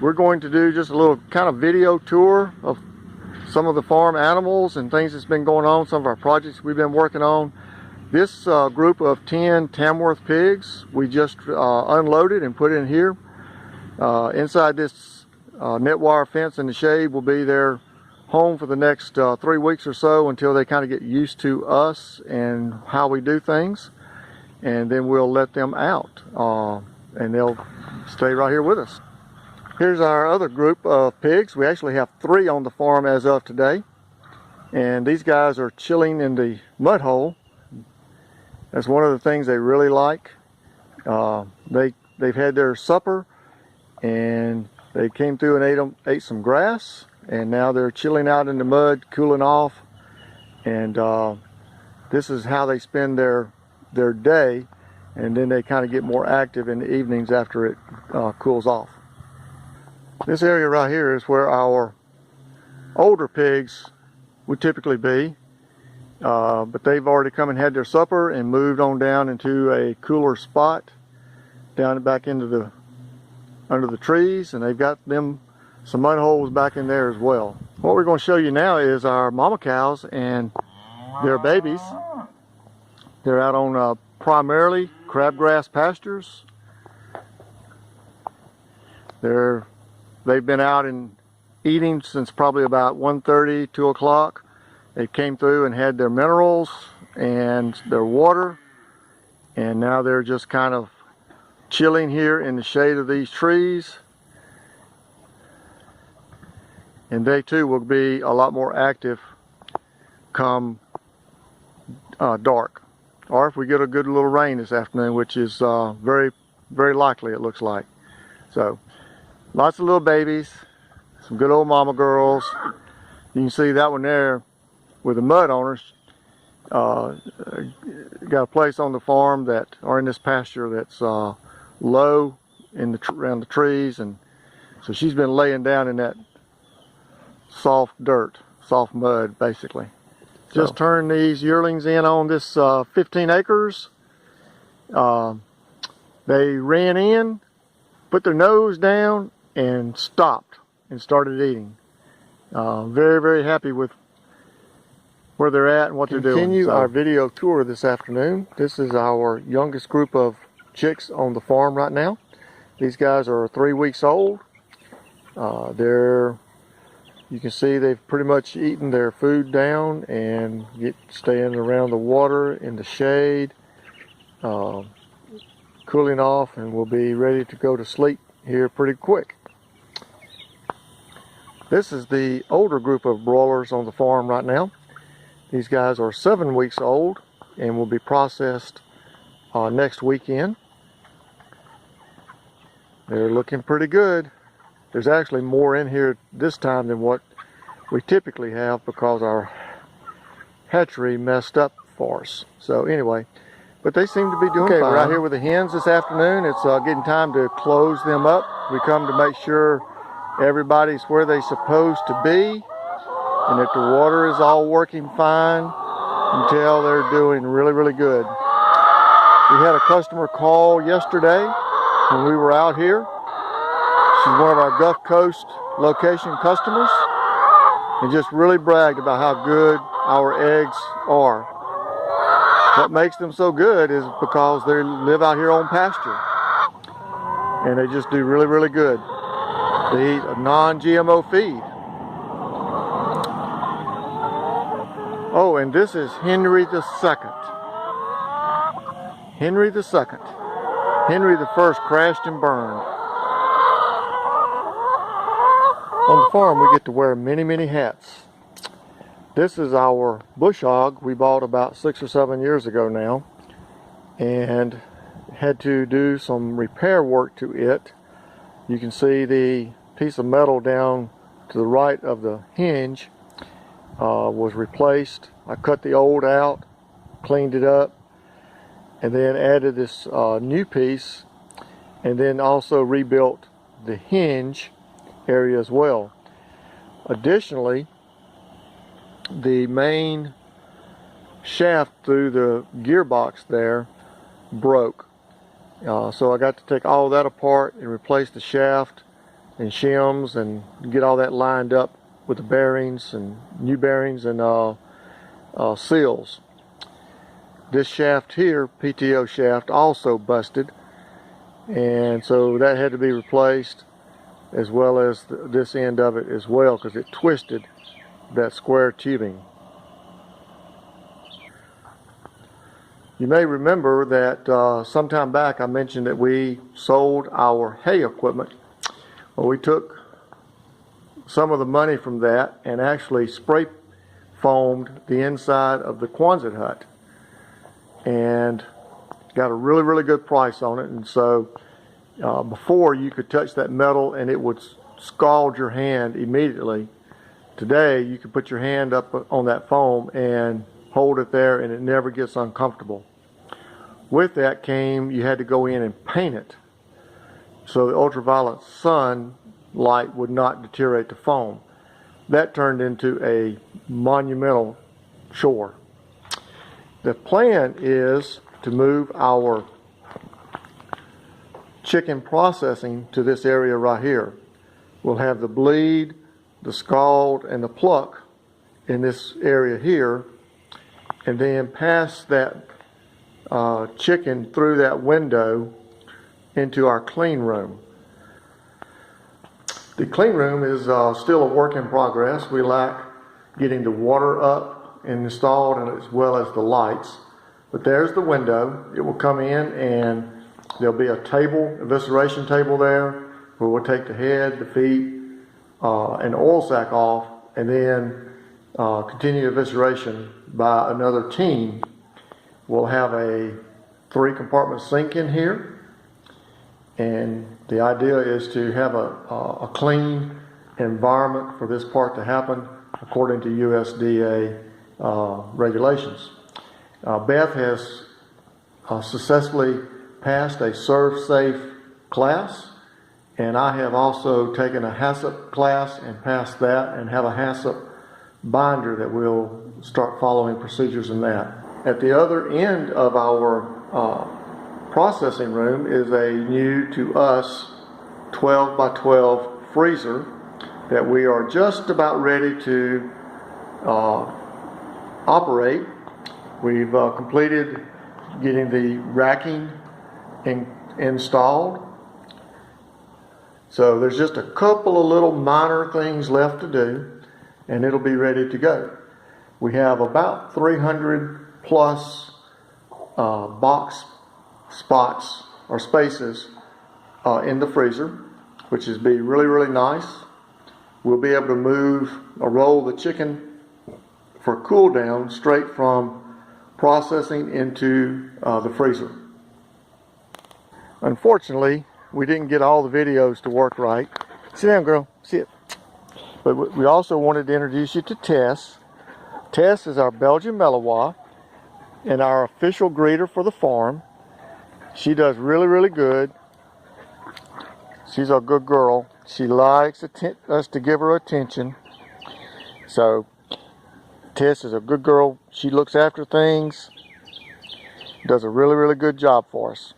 we're going to do just a little kind of video tour of some of the farm animals and things that's been going on, some of our projects we've been working on. This group of 10 Tamworth pigs we just unloaded and put in here. Inside this net wire fence in the shade will be their home for the next 3 weeks or so until they kind of get used to us and how we do things. And then we'll let them out and they'll stay right here with us. Here's our other group of pigs. We actually have 3 on the farm as of today. And these guys are chilling in the mud hole. That's one of the things they really like. They've had their supper and they came through and ate some grass, and now they're chilling out in the mud, cooling off. And this is how they spend their day, and then they kind of get more active in the evenings after it cools off. This area right here is where our older pigs would typically be, but they've already come and had their supper and moved on down into a cooler spot down back into under the trees, and they've got them some mud holes back in there as well. What we're going to show you now is our mama cows and their babies. They're out on primarily crabgrass pastures. They've been out and eating since probably about 1:30, 2 o'clock. They came through and had their minerals and their water, and now they're just kind of chilling here in the shade of these trees. And they too will be a lot more active come dark, or if we get a good little rain this afternoon, which is very, very likely, it looks like. So lots of little babies, some good old mama girls. You can see that one there with the mud owners. Got a place on the farm that, or in this pasture, that's low in around the trees, and so she's been laying down in that soft dirt, soft mud, basically. So, just turned these yearlings in on this 15 acres. They ran in, put their nose down, and stopped and started eating. Very, very happy with where they're at and what they're doing. Continue our video tour this afternoon. This is our youngest group of chicks on the farm right now. These guys are 3 weeks old. You can see they've pretty much eaten their food down and staying around the water in the shade, cooling off, and will be ready to go to sleep here pretty quick. This is the older group of broilers on the farm right now. These guys are 7 weeks old and will be processed next weekend. They're looking pretty good. There's actually more in here this time than what we typically have because our hatchery messed up for us. So anyway, but they seem to be doing fine. We're out here with the hens this afternoon. It's getting time to close them up. We come to make sure everybody's where they're supposed to be and that the water is all working fine. You can tell they're doing really, really good. We had a customer call yesterday when we were out here. She's one of our Gulf Coast location customers and just really bragged about how good our eggs are. What makes them so good is because they live out here on pasture and they just do really, really good. They eat a non-GMO feed. Oh, and this is Henry II. Henry II. Henry I crashed and burned. On the farm, we get to wear many, many hats. This is our bush hog we bought about 6 or 7 years ago now, and had to do some repair work to it. You can see the piece of metal down to the right of the hinge was replaced. I cut the old out, cleaned it up, and then added this new piece, and then also rebuilt the hinge area as well. Additionally, the main shaft through the gearbox there broke. So I got to take all that apart and replace the shaft and shims and get all that lined up with the bearings and new bearings and seals. This shaft here, PTO shaft, also busted, and so that had to be replaced, as well as this end of it as well, because it twisted that square tubing. You may remember that sometime back I mentioned that we sold our hay equipment. Well, we took some of the money from that and actually spray foamed the inside of the Quonset hut and got a really good price on it. And so before, you could touch that metal and it would scald your hand immediately. Today you can put your hand up on that foam and hold it there and it never gets uncomfortable. With that came, you had to go in and paint it so the ultraviolet sun light would not deteriorate the foam. That turned into a monumental chore. The plan is to move our chicken processing to this area right here. We'll have the bleed, the scald, and the pluck in this area here, and then pass that chicken through that window into our clean room. The clean room is still a work in progress. We lack getting the water up and installed, and as well as the lights. But there's the window. It will come in and there'll be a table, evisceration table there, where we'll take the head, the feet, and the oil sac off, and then continue evisceration by another team. We'll have a 3-compartment sink in here. And the idea is to have a clean environment for this part to happen according to USDA regulations. Beth has successfully passed a ServSafe class, and I have also taken a HACCP class and passed that, and have a HACCP binder that will start following procedures in that. At the other end of our processing room is a new to us 12 by 12 freezer that we are just about ready to operate. We've completed getting the racking installed, so there's just a couple of little minor things left to do and it'll be ready to go. We have about 300 plus box spots or spaces in the freezer, which is be really nice. We'll be able to move or roll the chicken for cool down straight from processing into the freezer. Unfortunately, we didn't get all the videos to work right. Sit down, girl. Sit. But we also wanted to introduce you to Tess. Tess is our Belgian Malinois and our official greeter for the farm. She does really good. She's a good girl. She likes us to give her attention. So Tess is a good girl. She looks after things. Does a really good job for us.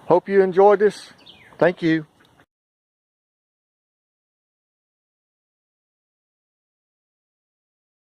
Hope you enjoyed this. Thank you.